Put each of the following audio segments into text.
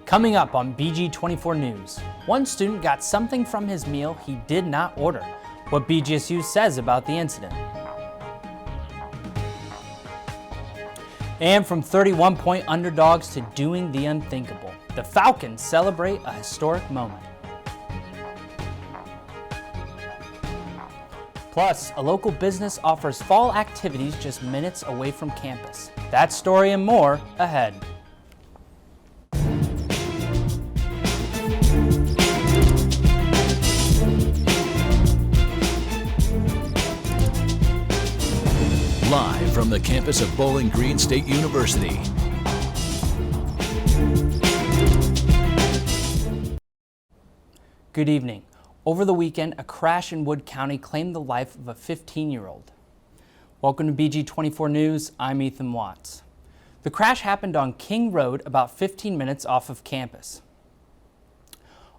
Coming up on BG24 News, one student got something from his meal he did not order. What BGSU says about the incident. And from 31-point underdogs to doing the unthinkable, the Falcons celebrate a historic moment. Plus, a local business offers fall activities just minutes away from campus. That story and more ahead. Live from the campus of Bowling Green State University. Good evening. Over the weekend, a crash in Wood County claimed the life of a 15-year-old. Welcome to BG24 News. I'm Ethan Watts. The crash happened on King Road, about 15 minutes off of campus.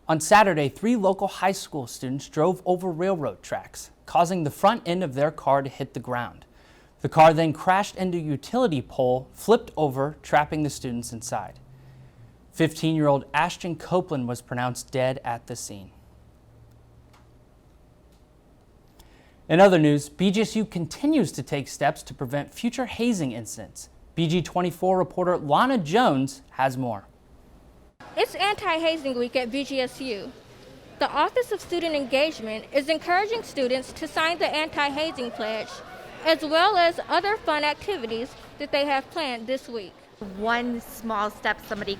On Saturday, 3 local high school students drove over railroad tracks, causing the front end of their car to hit the ground. The car then crashed into a utility pole, flipped over, trapping the students inside. 15-year-old Ashton Copeland was pronounced dead at the scene. In other news, BGSU continues to take steps to prevent future hazing incidents. BG24 reporter Lana Jones has more. It's Anti-hazing week at BGSU. The Office of Student Engagement is encouraging students to sign the Anti-hazing pledge, as well as other fun activities that they have planned this week. One small step somebody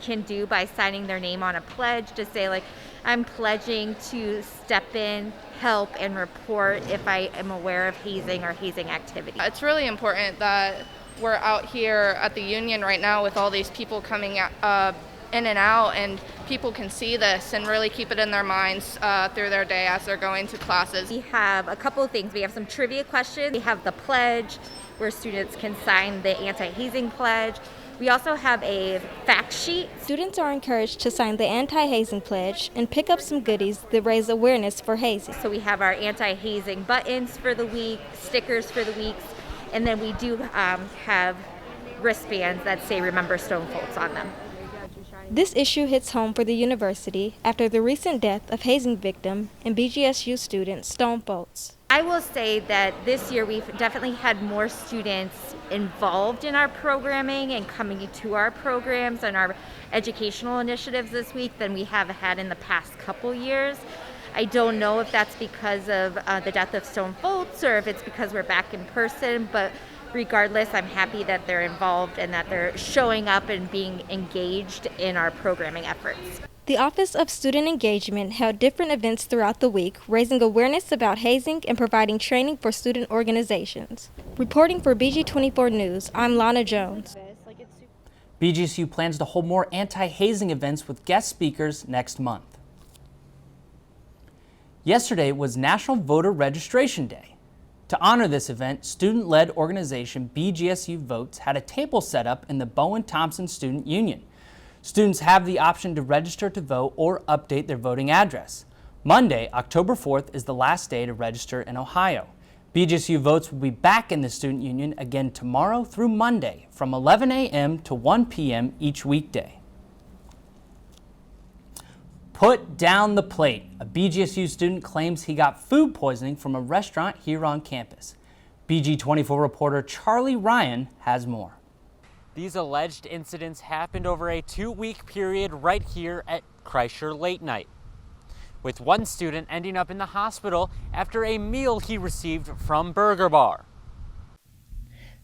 can do by signing their name on a pledge to say, like, I'm pledging to step in, help, and report if I am aware of hazing or hazing activity. It's really important that we're out here at the Union right now with all these people coming in and out, and people can see this and really keep it in their minds through their day as they're going to classes. We have a couple of things. We have some trivia questions. We have the pledge, where students can sign the anti-hazing pledge. We also have a fact sheet. Students are encouraged to sign the Anti-hazing pledge and pick up some goodies that raise awareness for hazing. So we have our anti-hazing buttons for the week, stickers for the weeks, and then we do have wristbands that say Remember Stone Folks on them. This issue hits home for the university after the recent death of hazing victim and BGSU student Stone Foltz. I will say that this year we've definitely had more students involved in our programming and coming to our programs and our educational initiatives this week than we have had in the past couple years. I don't know if that's because of the death of Stone Foltz or if it's because we're back in person, but regardless, I'm happy that they're involved and that they're showing up and being engaged in our programming efforts. The Office of Student Engagement held different events throughout the week, raising awareness about hazing and providing training for student organizations. Reporting for BG24 News, I'm Lana Jones. BGSU plans to hold more anti-hazing events with guest speakers next month. Yesterday was National Voter Registration Day. To honor this event, student-led organization BGSU Votes had a table set up in the Bowen-Thompson Student Union. Students have the option to register to vote or update their voting address. Monday, October 4th, is the last day to register in Ohio. BGSU Votes will be back in the Student Union again tomorrow through Monday from 11 a.m. to 1 p.m. each weekday. Put down the plate. A BGSU student claims he got food poisoning from a restaurant here on campus. BG24 reporter Charlie Ryan has more. These alleged incidents happened over a 2-week period right here at Kreischer Late Night, with one student ending up in the hospital after a meal he received from Burger Bar.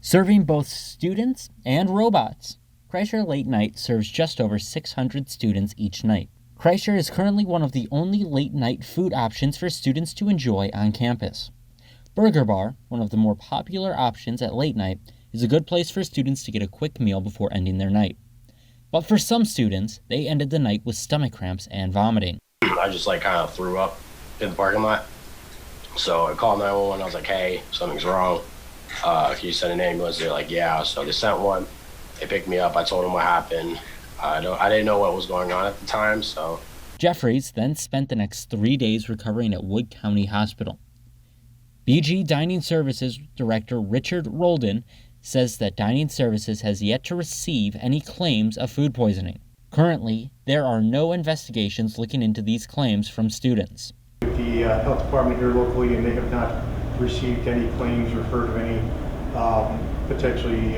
Serving both students and robots, Kreischer Late Night serves just over 600 students each night. Kreischer is currently one of the only late-night food options for students to enjoy on campus. Burger Bar, one of the more popular options at late night, is a good place for students to get a quick meal before ending their night. But for some students, they ended the night with stomach cramps and vomiting. I just kind of threw up in the parking lot. So I called 911. I was like, hey, something's wrong. Can you send an ambulance? They're like, yeah. So they sent one. They picked me up. I told them what happened. I didn't know what was going on at the time, so. Jeffries then spent the next 3 days recovering at Wood County Hospital. BG Dining Services Director Richard Roldan says that Dining Services has yet to receive any claims of food poisoning. Currently, there are no investigations looking into these claims from students. The health department here locally, and they have not received any claims or heard of any potentially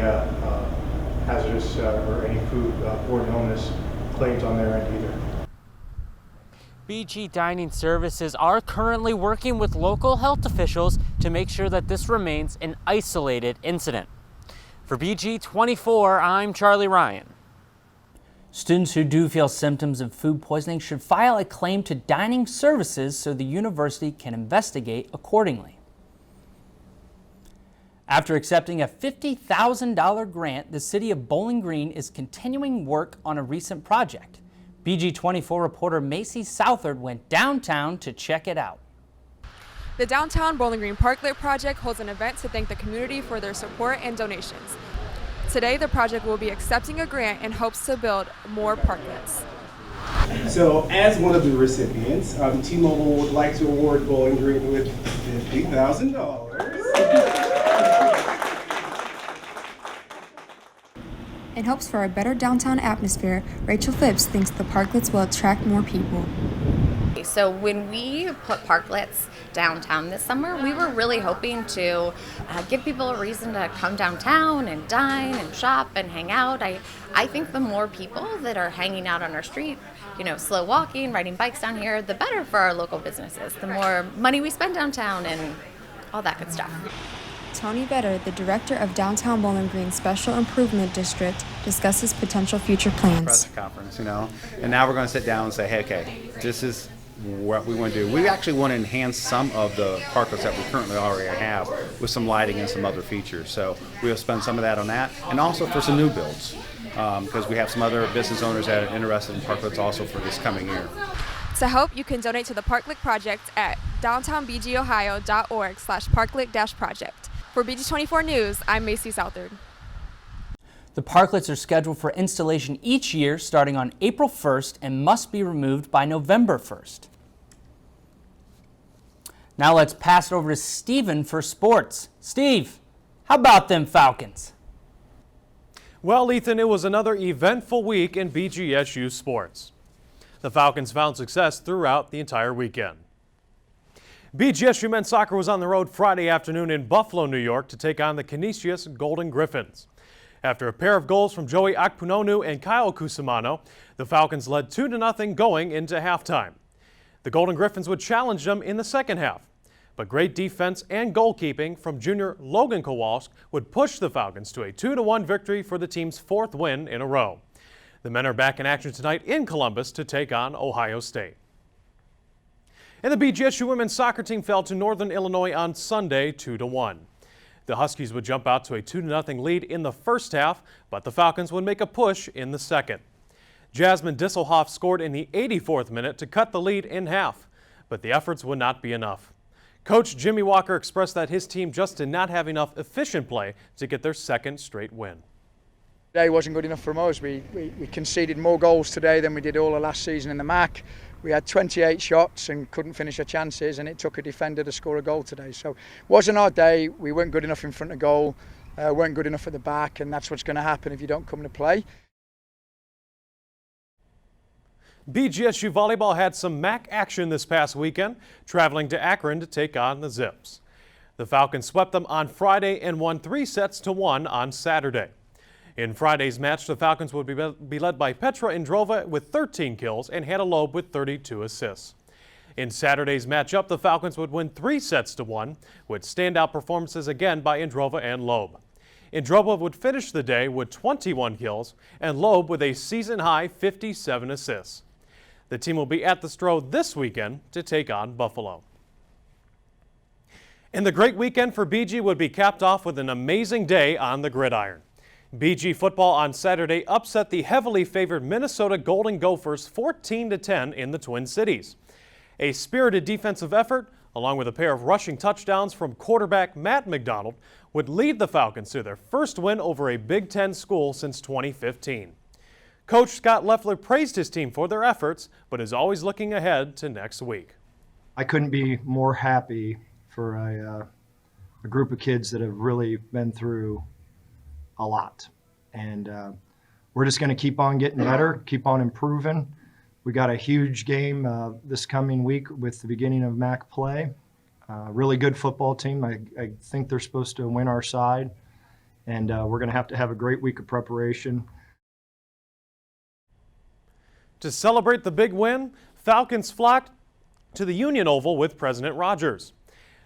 hazardous or any food-borne illness claims on their end either. BG Dining Services are currently working with local health officials to make sure that this remains an isolated incident. For BG24, I'm Charlie Ryan. Students who do feel symptoms of food poisoning should file a claim to dining services so the university can investigate accordingly. After accepting a $50,000 grant, the city of Bowling Green is continuing work on a recent project. BG24 reporter Macy Southard went downtown to check it out. The Downtown Bowling Green Parklet project holds an event to thank the community for their support and donations. Today, the project will be accepting a grant in hopes to build more parklets. So, as one of the recipients, T-Mobile would like to award Bowling Green with $50,000. In hopes for a better downtown atmosphere, Rachel Phipps thinks the parklets will attract more people. So when we put parklets downtown this summer, we were really hoping to give people a reason to come downtown and dine and shop and hang out. I think the more people that are hanging out on our street, slow walking, riding bikes down here, the better for our local businesses, the more money we spend downtown and all that good stuff. Tony Vetter, the director of Downtown Bowling Green Special Improvement District, discusses potential future plans. Press conference, and now we're going to sit down and say, hey, okay, this is what we want to do. We actually want to enhance some of the parklets that we currently already have with some lighting and some other features. So we'll spend some of that on that, and also for some new builds, because we have some other business owners that are interested in parklets also for this coming year. To help, you can donate to the Parklet Project at downtownbgohio.org/parklet-project. For BG24 News, I'm Macy Southard. The parklets are scheduled for installation each year starting on April 1st and must be removed by November 1st. Now let's pass it over to Steven for sports. Steve, how about them Falcons? Well, Ethan, it was another eventful week in BGSU sports. The Falcons found success throughout the entire weekend. BGSU men's soccer was on the road Friday afternoon in Buffalo, New York to take on the Canisius Golden Griffins. After a pair of goals from Joey Akpunonu and Kyle Cusimano, the Falcons led 2-0 going into halftime. The Golden Griffins would challenge them in the second half, but great defense and goalkeeping from junior Logan Kowalsk would push the Falcons to a 2-1 victory for the team's fourth win in a row. The men are back in action tonight in Columbus to take on Ohio State. And the BGSU women's soccer team fell to Northern Illinois on Sunday 2-1. The Huskies would jump out to a 2-0 lead in the first half, but the Falcons would make a push in the second. Jasmine Disselhoff scored in the 84th minute to cut the lead in half, but the efforts would not be enough. Coach Jimmy Walker expressed that his team just did not have enough efficient play to get their second straight win. Today wasn't good enough from us. We conceded more goals today than we did all of last season in the MAC. We had 28 shots and couldn't finish our chances, and it took a defender to score a goal today. So it wasn't our day. We weren't good enough in front of goal, weren't good enough at the back, and that's what's going to happen if you don't come to play. BGSU volleyball had some MAC action this past weekend, traveling to Akron to take on the Zips. The Falcons swept them on Friday and won 3-1 on Saturday. In Friday's match, the Falcons would be led by Petra Indrova with 13 kills and Hannah Loeb with 32 assists. In Saturday's matchup, the Falcons would win 3-1 with standout performances again by Indrova and Loeb. Indrova would finish the day with 21 kills and Loeb with a season-high 57 assists. The team will be at the Stro this weekend to take on Buffalo. And the great weekend for BG would be capped off with an amazing day on the gridiron. BG football on Saturday upset the heavily favored Minnesota Golden Gophers 14-10 in the Twin Cities. A spirited defensive effort, along with a pair of rushing touchdowns from quarterback Matt McDonald, would lead the Falcons to their first win over a Big Ten school since 2015. Coach Scott Leffler praised his team for their efforts, but is always looking ahead to next week. I couldn't be more happy for a group of kids that have really been through a lot. And we're just going to keep on getting better, keep on improving. We got a huge game this coming week with the beginning of MAC play. Really good football team. I think they're supposed to win our side, and we're going to have a great week of preparation. To celebrate the big win, Falcons flocked to the Union Oval with President Rogers.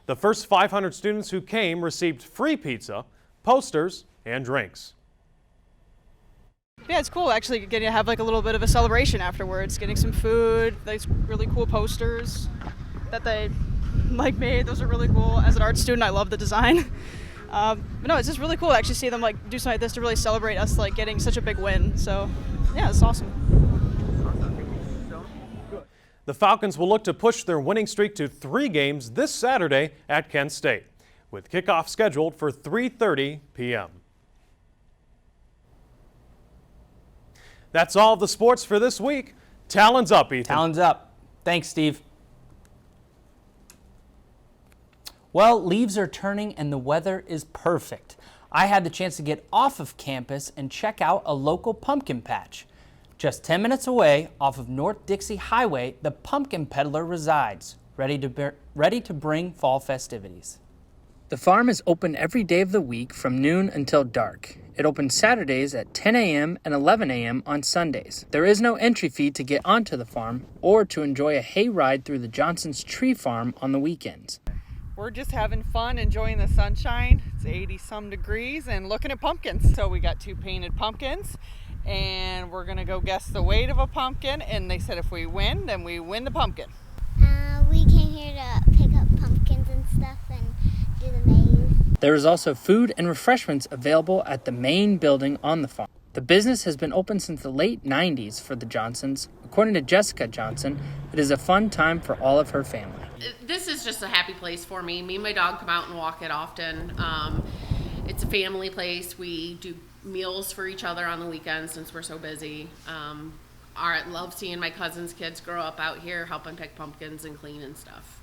The first 500 students who came received free pizza, posters, and drinks. Yeah, it's cool actually getting to have like a little bit of a celebration afterwards, getting some food, these really cool posters that they like made. Those are really cool. As an art student, I love the design. But no, it's just really cool to actually see them like do something like this to really celebrate us like getting such a big win. So yeah, it's awesome. The Falcons will look to push their winning streak to 3 games this Saturday at Kent State, with kickoff scheduled for 3:30 p.m. That's all the sports for this week. Talons up, Ethan. Talons up. Thanks, Steve. Well, leaves are turning and the weather is perfect. I had the chance to get off of campus and check out a local pumpkin patch. Just 10 minutes away, off of North Dixie Highway, the Pumpkin Peddler resides, ready to bring fall festivities. The farm is open every day of the week from noon until dark. It opens Saturdays at 10 a.m. and 11 a.m. on Sundays. There is no entry fee to get onto the farm or to enjoy a hay ride through the Johnson's Tree Farm on the weekends. We're just having fun, enjoying the sunshine. It's 80-some degrees and looking at pumpkins. So we got 2 painted pumpkins. And we're gonna go guess the weight of a pumpkin, and they said if we win, then we win the pumpkin. We came here to pick up pumpkins and stuff and do the maze. There is also food and refreshments available at the main building on the farm. The business has been open since the late 90s for the Johnsons. According to Jessica Johnson, it is a fun time for all of her family. This is just a happy place for me. Me and my dog come out and walk it often. It's a family place. We do meals for each other on the weekends since we're so busy. I love seeing my cousins' kids grow up out here helping pick pumpkins and clean and stuff.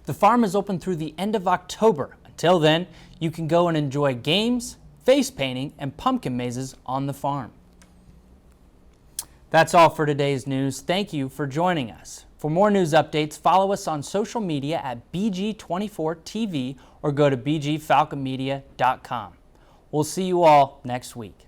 The farm is open through the end of October. Until then, you can go and enjoy games, face painting, and pumpkin mazes on the farm. That's all for today's news. Thank you for joining us. For more news updates, follow us on social media at BG24 TV or go to bgfalconmedia.com. We'll see you all next week.